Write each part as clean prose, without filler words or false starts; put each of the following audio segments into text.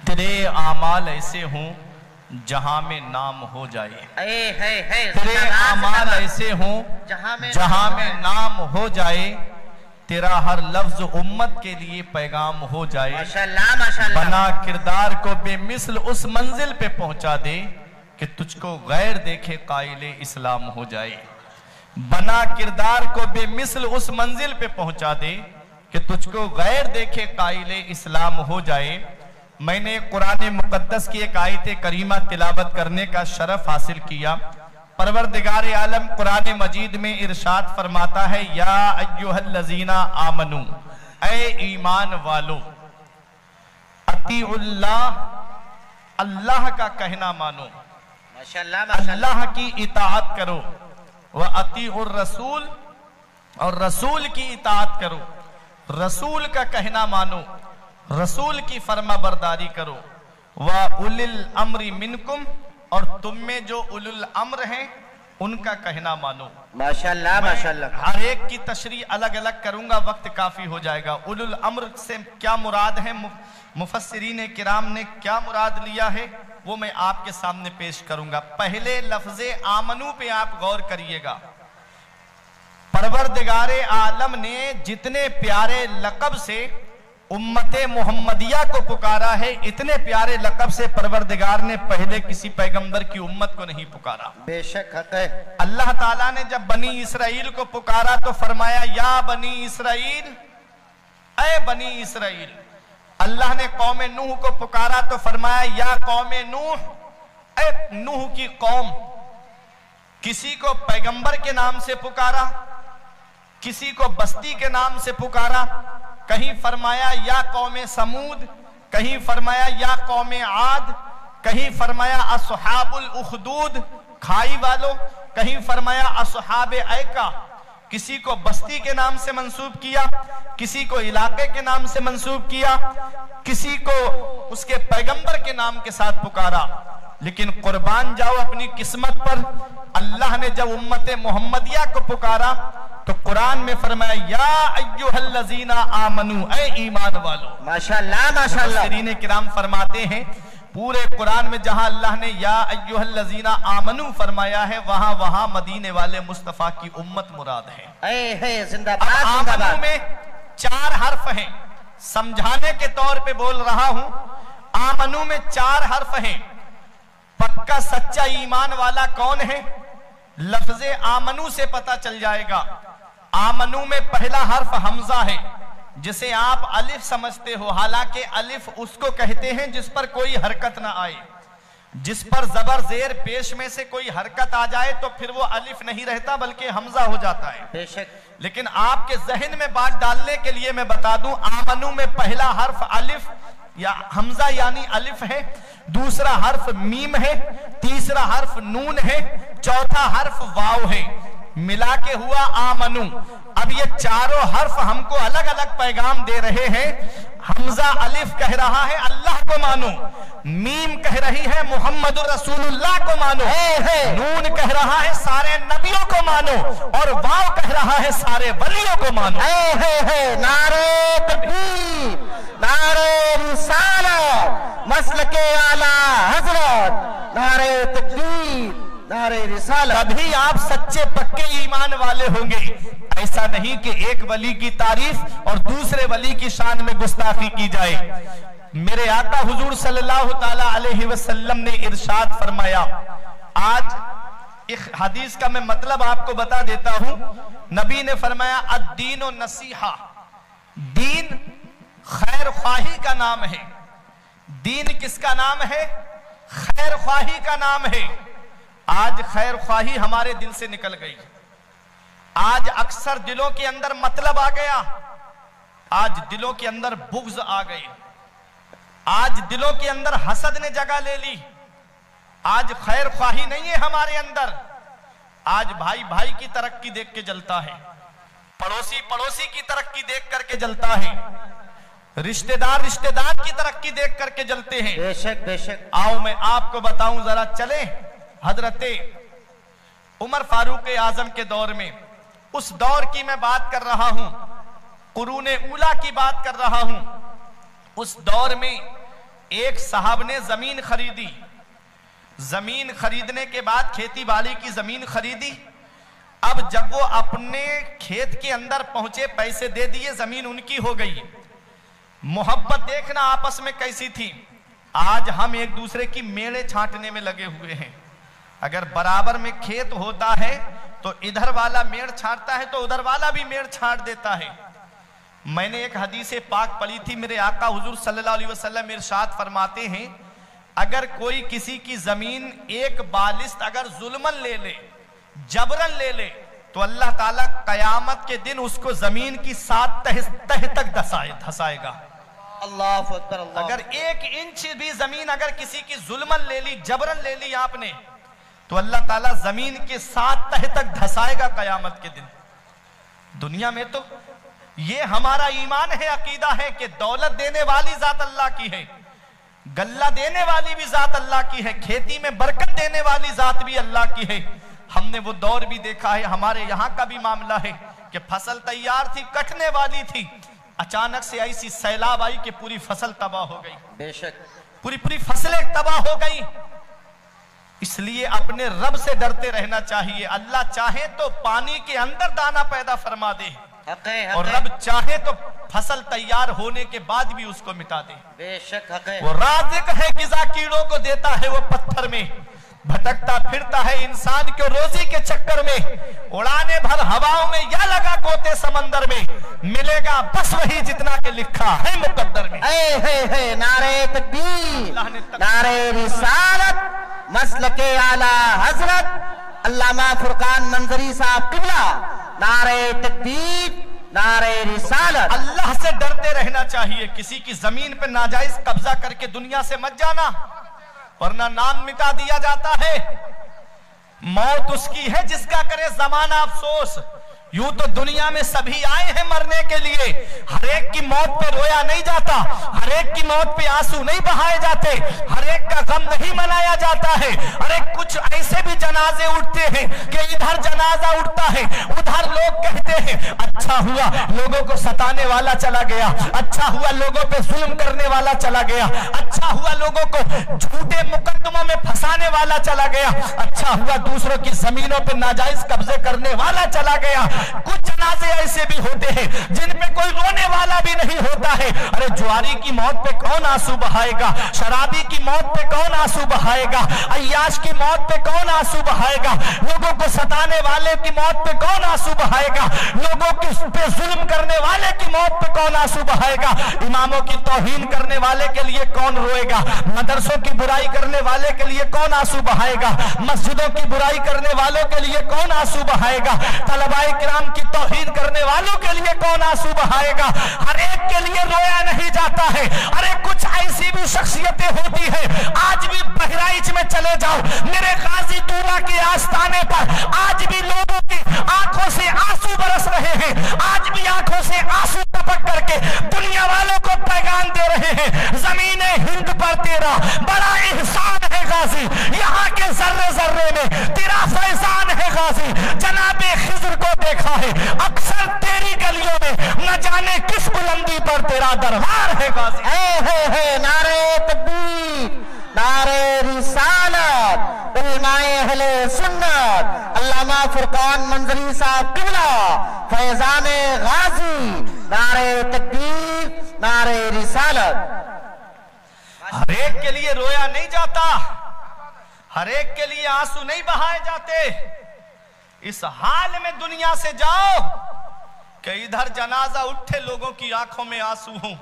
تیرے اعمال ایسے ہوں جہاں میں نام ہو جائے، تیرے اعمال ایسے ہوں جہاں میں نام ہو جائے، تیرا ہر لفظ امت کے لیے پیغام ہو جائے، بنا کردار کو بے مثل اس منزل پہ پہنچا دے کہ تجھ کو غیر دیکھے قائل اسلام ہو جائے، بنا کردار کو بے مثل اس منزل پہ پہنچا دے کہ تجھ کو غیر دیکھے قائل اسلام ہو جائے۔ میں نے قرآن مقدس کی ایک آیت کریمہ تلاوت کرنے کا شرف حاصل کیا۔ پروردگار عالم قرآن مجید میں ارشاد فرماتا ہے، یا ایھا الذین آمنو، اے ایمان والو، اطیعوا اللہ، اللہ کا کہنا مانو، اللہ کی اطاعت کرو، وَأَطِيعُوا الرَّسُولِ، اور رسول کی اطاعت کرو، رسول کا کہنا مانو، رسول کی فرما برداری کرو، وَأُولِي الْأَمْرِ مِنْكُمْ، اور تم میں جو اولو الامر ہیں ان کا کہنا مانو۔ ماشاءاللہ ماشاءاللہ۔ ہر ایک کی تشریح الگ الگ کروں گا، وقت کافی ہو جائے گا۔ اولو الامر سے کیا مراد ہے، مفسرین کرام نے کیا مراد لیا ہے، وہ میں آپ کے سامنے پیش کروں گا۔ پہلے لفظ آمنو پہ آپ غور کریے گا۔ پروردگار عالم نے جتنے پیارے لقب سے امت محمدیہ کو پکارا ہے، اتنے پیارے لقب سے پروردگار نے پہلے کسی پیغمبر کی امت کو نہیں پکارا۔ بے شک حق ہے۔ اللہ تعالیٰ نے جب بنی اسرائیل کو پکارا تو فرمایا، یا بنی اسرائیل، اے بنی اسرائیل۔ اللہ نے قوم نوح کو پکارا تو فرمایا، یا قوم نوح، اے نوح کی قوم۔ کسی کو پیغمبر کے نام سے پکارا، کسی کو بستی کے نام سے پکارا، کہیں فرمایا یا قوم سمود، کہیں فرمایا یا قوم عاد، کہیں فرمایا اصحاب الاخدود کھائی والوں، کہیں فرمایا اصحاب ایکا۔ کسی کو بستی کے نام سے منسوب کیا، کسی کو علاقے کے نام سے منسوب کیا، کسی کو اس کے پیغمبر کے نام کے ساتھ پکارا۔ لیکن قربان جاؤ اپنی قسمت پر، اللہ نے جب امت محمدیہ کو پکارا تو قرآن میں فرمایا، یا ایھا الذین آمنو، اے ایمان والو۔ ماشاءاللہ ماشاءاللہ۔ مفسرین کرام فرماتے ہیں پورے قرآن میں جہاں اللہ نے یا ایھا الذین آمنو فرمایا ہے، وہاں مدینے والے مصطفیٰ کی امت مراد ہے۔ اے زندہ اب باد زندہ آمنو باد۔ میں 4 حرف ہیں، سمجھانے کے طور پہ بول رہا ہوں۔ آمنو میں 4 حرف ہیں۔ پکا سچا ایمان والا کون ہے؟ لفظ آمنو سے پتہ چل جائے گا۔ آمنو میں پہلا حرف حمزہ ہے، جسے آپ الف سمجھتے ہو، حالانکہ الف اس کو کہتے ہیں جس پر کوئی حرکت نہ آئے۔ جس پر زبر زیر پیش میں سے کوئی حرکت آ جائے تو پھر وہ الف نہیں رہتا بلکہ حمزہ ہو جاتا ہے۔ بے شک۔ لیکن آپ کے ذہن میں بات ڈالنے کے لیے میں بتا دوں، آمنو میں پہلا حرف الف یا حمزہ یعنی الف ہے، دوسرا حرف میم ہے، تیسرا حرف نون ہے، چوتھا حرف واو ہے، ملا کے ہوا آمنو۔ اب یہ چاروں حرف ہم کو الگ الگ پیغام دے رہے ہیں۔ حمزہ الف کہہ رہا ہے اللہ کو مانو، میم کہہ رہی ہے محمد رسول اللہ کو مانو، نون کہہ رہا ہے سارے نبیوں کو مانو، اور واو کہہ رہا ہے سارے ولیوں کو مانو۔ نعرہ تکبیر، نعرہ رسالت، مسلک اعلیٰ حضرت، نعرہ تکبیر، نعرہ رسالت۔ تبھی آپ سچے پکے ایمان والے ہوں گے۔ ایسا نہیں کہ ایک ولی کی تعریف اور دوسرے ولی کی شان میں گستاخی کی جائے۔ میرے آقا حضور صلی اللہ تعالیٰ علیہ وسلم نے ارشاد فرمایا، آج ایک حدیث کا میں مطلب آپ کو بتا دیتا ہوں۔ نبی نے فرمایا، الدین و نصیحہ، دین خیر خواہی کا نام ہے۔ دین کس کا نام ہے؟ خیر خواہی کا نام ہے۔ آج خیر خواہی ہمارے دل سے نکل گئی۔ آج اکثر دلوں کے اندر مطلب آ گیا، آج دلوں کے اندر بغض آ گئی، آج دلوں کے اندر حسد نے جگہ لے لی، آج خیر خواہی نہیں ہے ہمارے اندر۔ آج بھائی بھائی کی ترقی دیکھ کے جلتا ہے، پڑوسی پڑوسی کی ترقی دیکھ کر کے جلتا ہے، رشتہ دار کی ترقی دیکھ کر کے جلتے ہیں۔ بے شک بے شک۔ آؤ میں آپ کو بتاؤں، ذرا چلیں حضرت عمر فاروق اعظم کے دور میں، اس دور کی میں بات کر رہا ہوں، قرون اولیٰ کی بات کر رہا ہوں۔ اس دور میں ایک صاحب نے زمین خریدی، زمین خریدنے کے بعد کھیتی باڑی کی زمین خریدی. اب جب وہ اپنے کھیت کے اندر پہنچے پیسے دے دیے، زمین ان کی ہو گئی. محبت دیکھنا آپس میں کیسی تھی. آج ہم ایک دوسرے کی میڑے چھانٹنے میں لگے ہوئے ہیں. اگر برابر میں کھیت ہوتا ہے تو ادھر والا میڑ چھانٹتا ہے تو ادھر والا بھی میڑ چھانٹ دیتا ہے. میں نے ایک حدیث پاک پڑھی تھی، میرے آقا حضور صلی اللہ علیہ وسلم ارشاد فرماتے ہیں اگر کوئی کسی کی زمین ایک بالست اگر ظلمن لے لے، جبرن لے لے، تو اللہ تعالیٰ قیامت کے دن اس کو زمین کی 7 تہ تک دھسائے گا. اللہ اکبر. اگر 1 انچ بھی زمین اگر کسی کی ظلمن لے لی، جبرن لے لی آپ نے، تو اللہ تعالیٰ زمین کے 7 تہ تک دھسائے گا قیامت کے دن. دنیا میں تو یہ ہمارا ایمان ہے، عقیدہ ہے کہ دولت دینے والی ذات اللہ کی ہے، گلہ دینے والی بھی ذات اللہ کی ہے، کھیتی میں برکت دینے والی ذات بھی اللہ کی ہے. ہم نے وہ دور بھی دیکھا ہے، ہمارے یہاں کا بھی معاملہ ہے کہ فصل تیار تھی، کٹنے والی تھی، اچانک سے ایسی سیلاب آئی کہ پوری فصل تباہ ہو گئی. بے شک پوری فصلیں تباہ ہو گئی. اس لیے اپنے رب سے ڈرتے رہنا چاہیے. اللہ چاہے تو پانی کے اندر دانہ پیدا فرما دے، اور رب چاہے تو فصل تیار ہونے کے بعد بھی اس کو مٹا دے. بے شک حق ہے. وہ رازق ہے، غذا کیڑوں کو دیتا ہے وہ پتھر میں، بھٹکتا پھرتا ہے انسان کو روزی کے چکر میں، اڑانے بھر ہواؤں میں یا لگا کوتے سمندر میں، ملے گا بس وہی جتنا کہ لکھا ہے مقدر میں. اے نعرہ تکبیر، نعرہ رسالت، مسلک اعلی حضرت علامہ فرقان منظری صاحب قبلہ، نعرہ تکبیر، نعرہ رسالت. اللہ سے ڈرتے رہنا چاہیے. کسی کی زمین پہ ناجائز قبضہ کر کے دنیا سے مت جانا، ورنہ نام مٹا دیا جاتا ہے. موت اس کی ہے جس کا کرے زمانہ افسوس. یوں تو دنیا میں سبھی آئے ہیں مرنے کے لیے، ہر ایک کی موت پہ رویا نہیں جاتا، ہر ایک کی موت پہ آنسو نہیں بہائے جاتے، ہر ایک کا غم نہیں منایا جاتا ہے. ارے کچھ ایسے بھی جنازے اٹھتے ہیں کہ ادھر جنازہ اٹھتا ہے، ادھر لوگ کہتے ہیں اچھا ہوا لوگوں کو ستانے والا چلا گیا، اچھا ہوا لوگوں پہ ظلم کرنے والا چلا گیا، اچھا ہوا لوگوں کو جھوٹے مقدموں میں پھنسانے والا چلا گیا، اچھا ہوا دوسروں کی زمینوں پہ ناجائز قبضے کرنے والا چلا گیا. کچھ جنازے ایسے بھی ہوتے ہیں جن پہ کوئی رونے والا بھی نہیں ہوتا ہے. ارے جواری کی موت پہ کون آنسو بہائے گا؟ شرابی کی موت پہ کون آنسو بہائے گا؟ عیاش کی موت پہ کون آنسو بہائے گا؟ لوگوں کو ستانے والے کی موت پہ کون آنسو بہائے گا؟ لوگوں پہ ظلم کرنے والے کی موت پہ کون آنسو بہائے گا؟ اماموں کی توہین کرنے والے کے لیے کون روئے گا؟ مدرسوں کی برائی کرنے والے کے لیے کون آنسو بہائے گا؟ مسجدوں کی برائی کرنے والوں کے لیے کون آنسو بہائے گا؟ طلباء کرام کی توہین کرنے والوں کے لیے کون آنسو بہائے گا؟ ہر ایک کے لیے رویا نہیں جاتا ہے. ارے کچھ ایسی بھی شخصیتیں ہوتی ہیں، آج بھی بہرائچ میں چلے جاؤ، میرے غازی دورہ کے آستانے پر آج بھی لوگوں کی آنکھوں سے آنسو برس رہے ہیں، آج بھی آنکھوں سے آنسو ٹپک کر کے دنیا والوں کو پیغام دے رہے ہیں زمین ہند پر تیرا بڑا احسان ہے غازی، یہاں کے ذرے ذرے میں تیرا فیضان ہے غازی. جناب خضر کو دیکھا ہے اکثر تیری گلیوں میں، نہ جانے کس بلندی پر تیرا دربار ہے غازی. اے نعرہ تکبیر، نعرہ رسالت، علماء اہل سنت علامہ فرقان منظری صاحب قبلہ فیضان غازی، نعرہ تکبیر، نعرہ رسالت. ہر ایک کے لیے رویا نہیں جاتا، ہر ایک کے لیے آنسو نہیں بہائے جاتے. اس حال میں دنیا سے جاؤ کہ ادھر جنازہ اٹھے لوگوں کی آنکھوں میں آنسو ہوں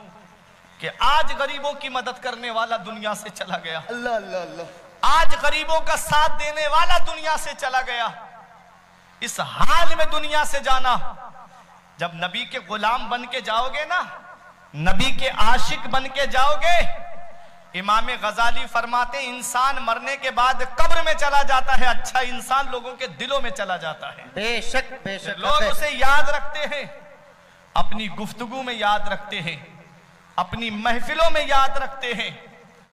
کہ آج غریبوں کی مدد کرنے والا دنیا سے چلا گیا، اللہ اللہ اللہ، آج غریبوں کا ساتھ دینے والا دنیا سے چلا گیا. اس حال میں دنیا سے جانا. جب نبی کے غلام بن کے جاؤ گے نا، نبی کے عاشق بن کے جاؤ گے، امام غزالی فرماتے انسان مرنے کے بعد قبر میں چلا جاتا ہے، اچھا انسان لوگوں کے دلوں میں چلا جاتا ہے. بے شک بے شک. لوگ اسے یاد رکھتے ہیں، اپنی گفتگو میں یاد رکھتے ہیں، اپنی محفلوں میں یاد رکھتے ہیں.